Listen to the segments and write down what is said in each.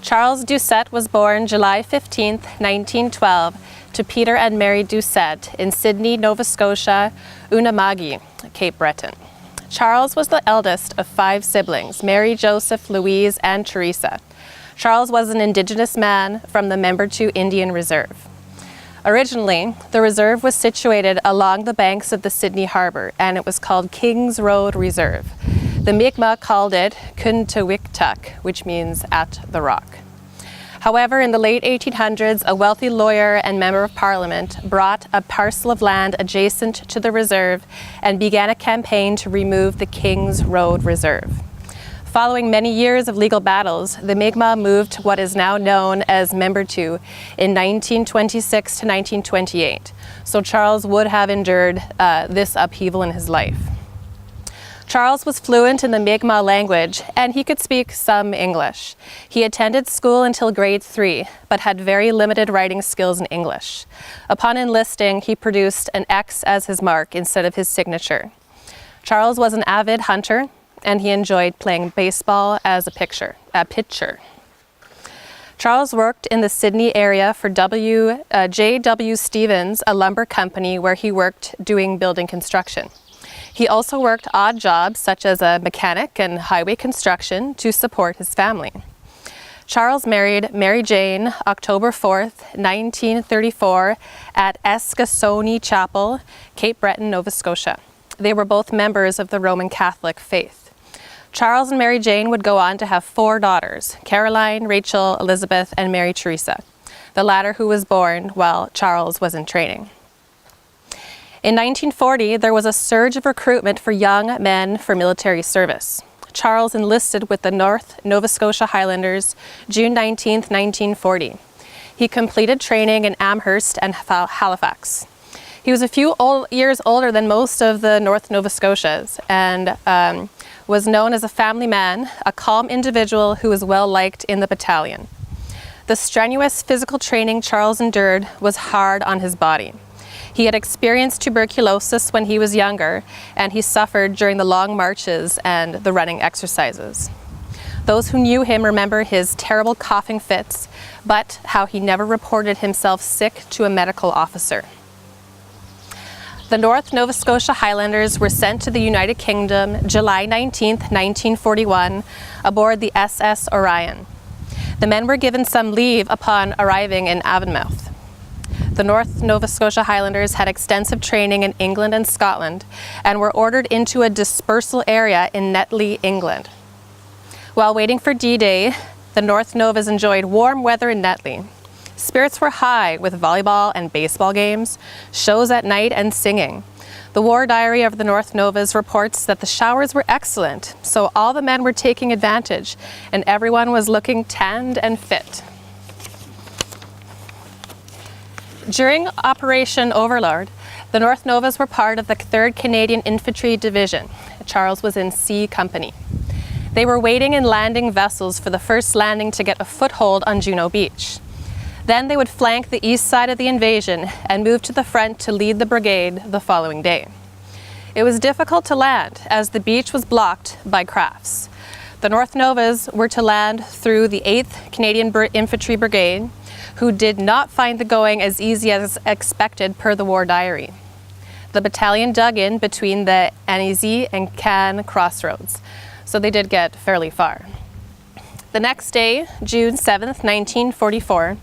Charles Doucette was born July 15, 1912, to Peter and Mary Doucette in Sydney, Nova Scotia, Unama'ki, Cape Breton. Charles was the eldest of 5 siblings, Mary, Joseph, Louise, and Teresa. Charles was an Indigenous man from the Membertou Indian Reserve. Originally, the reserve was situated along the banks of the Sydney Harbour, and it was called Kings Road Reserve. The Mi'kmaq called it Kuntawiktuk, which means at the rock. However, in the late 1800s, a wealthy lawyer and member of parliament brought a parcel of land adjacent to the reserve and began a campaign to remove the Kings Road Reserve. Following many years of legal battles, the Mi'kmaq moved to what is now known as Membertou in 1926 to 1928. So Charles would have endured this upheaval in his life. Charles was fluent in the Mi'kmaq language, and he could speak some English. He attended school until grade 3, but had very limited writing skills in English. Upon enlisting, he produced an X as his mark instead of his signature. Charles was an avid hunter, and he enjoyed playing baseball as a pitcher. Charles worked in the Sydney area for J.W. Stevens, a lumber company where he worked doing building construction. He also worked odd jobs such as a mechanic and highway construction to support his family. Charles married Mary Jane October 4th, 1934 at Eskasoni Chapel, Cape Breton, Nova Scotia. They were both members of the Roman Catholic faith. Charles and Mary Jane would go on to have 4 daughters, Caroline, Rachel, Elizabeth, and Mary Teresa, the latter who was born while Charles was in training. In 1940, there was a surge of recruitment for young men for military service. Charles enlisted with the North Nova Scotia Highlanders June 19, 1940. He completed training in Amherst and Halifax. He was a few years older than most of the North Nova Scotians and was known as a family man, a calm individual who was well liked in the battalion. The strenuous physical training Charles endured was hard on his body. He had experienced tuberculosis when he was younger, and he suffered during the long marches and the running exercises. Those who knew him remember his terrible coughing fits, but how he never reported himself sick to a medical officer. The North Nova Scotia Highlanders were sent to the United Kingdom July 19, 1941, aboard the SS Orion. The men were given some leave upon arriving in Avonmouth. The North Nova Scotia Highlanders had extensive training in England and Scotland and were ordered into a dispersal area in Netley, England. While waiting for D-Day, the North Novas enjoyed warm weather in Netley. Spirits were high with volleyball and baseball games, shows at night, and singing. The War Diary of the North Novas reports that the showers were excellent, so all the men were taking advantage and everyone was looking tanned and fit. During Operation Overlord, the North Novas were part of the 3rd Canadian Infantry Division. Charles was in C Company. They were waiting in landing vessels for the first landing to get a foothold on Juno Beach. Then they would flank the east side of the invasion and move to the front to lead the brigade the following day. It was difficult to land as the beach was blocked by crafts. The North Novas were to land through the 8th Canadian Infantry Brigade, who did not find the going as easy as expected per the War Diary. The battalion dug in between the Annecy and Cannes crossroads, so they did get fairly far. The next day, June 7th, 1944,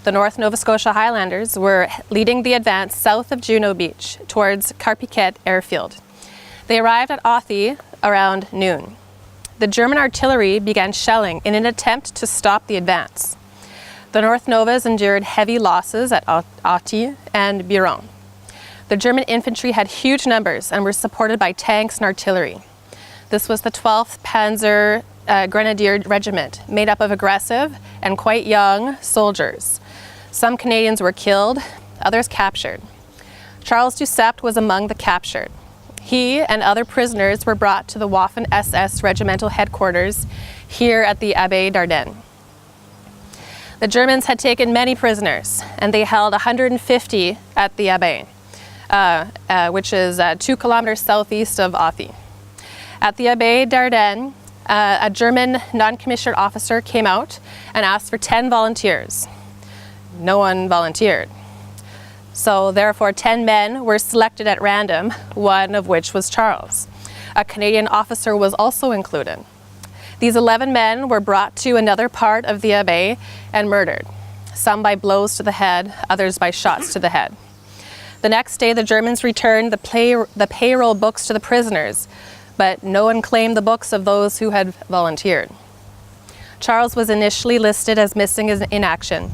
the North Nova Scotia Highlanders were leading the advance south of Juno Beach towards Carpiquet Airfield. They arrived at Authie around noon. The German artillery began shelling in an attempt to stop the advance. The North Novas endured heavy losses at Authie and Biron. The German infantry had huge numbers and were supported by tanks and artillery. This was the 12th Panzer Grenadier Regiment, made up of aggressive and quite young soldiers. Some Canadians were killed, others captured. Charles Doucette was among the captured. He and other prisoners were brought to the Waffen SS regimental headquarters here at the Abbaye D'Ardenne. The Germans had taken many prisoners, and they held 150 at the Abbaye, which is 2 kilometers southeast of Authie. At the Abbaye D'Ardenne, a German non-commissioned officer came out and asked for 10 volunteers. No one volunteered. So therefore 10 men were selected at random, one of which was Charles. A Canadian officer was also included. These 11 men were brought to another part of the Abbaye and murdered, some by blows to the head, others by shots to the head. The next day, the Germans returned the payroll books to the prisoners, but no one claimed the books of those who had volunteered. Charles was initially listed as missing in action.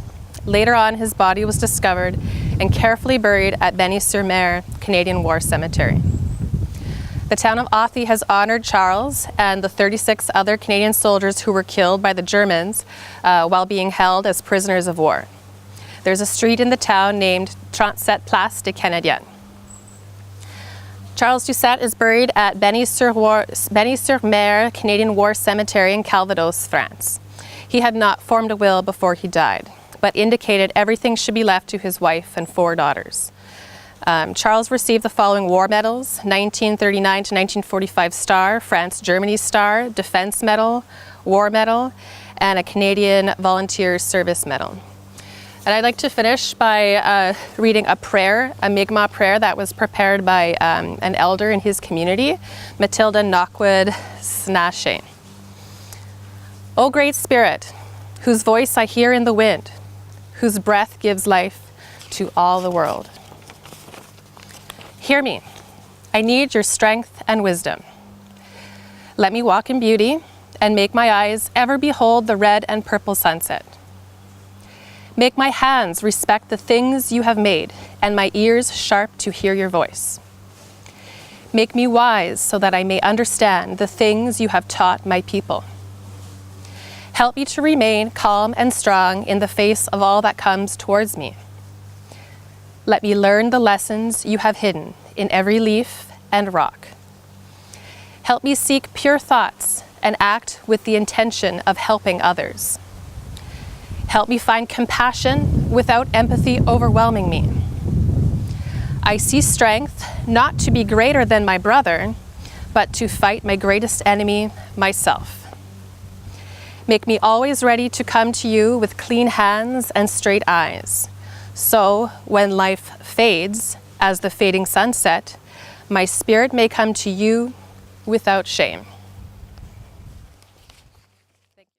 Later on, his body was discovered and carefully buried at Benny-sur-Mer Canadian War Cemetery. The town of Authie has honored Charles and the 36 other Canadian soldiers who were killed by the Germans while being held as prisoners of war. There's a street in the town named 37 Place des Canadiens. Charles Doucette is buried at Benny-sur-Mer Canadian War Cemetery in Calvados, France. He had not formed a will before he died, but indicated everything should be left to his wife and 4 daughters. Charles received the following war medals: 1939 to 1945 Star, France-Germany Star, Defense Medal, War Medal, and a Canadian Volunteer Service Medal. And I'd like to finish by reading a prayer, a Mi'kmaq prayer that was prepared by an elder in his community, Matilda Knockwood Snashe. O Great Spirit, whose voice I hear in the wind, whose breath gives life to all the world. Hear me. I need your strength and wisdom. Let me walk in beauty and make my eyes ever behold the red and purple sunset. Make my hands respect the things you have made and my ears sharp to hear your voice. Make me wise so that I may understand the things you have taught my people. Help me to remain calm and strong in the face of all that comes towards me. Let me learn the lessons you have hidden in every leaf and rock. Help me seek pure thoughts and act with the intention of helping others. Help me find compassion without empathy overwhelming me. I see strength not to be greater than my brother, but to fight my greatest enemy, myself. Make me always ready to come to you with clean hands and straight eyes. So, when life fades, as the fading sunset, my spirit may come to you without shame.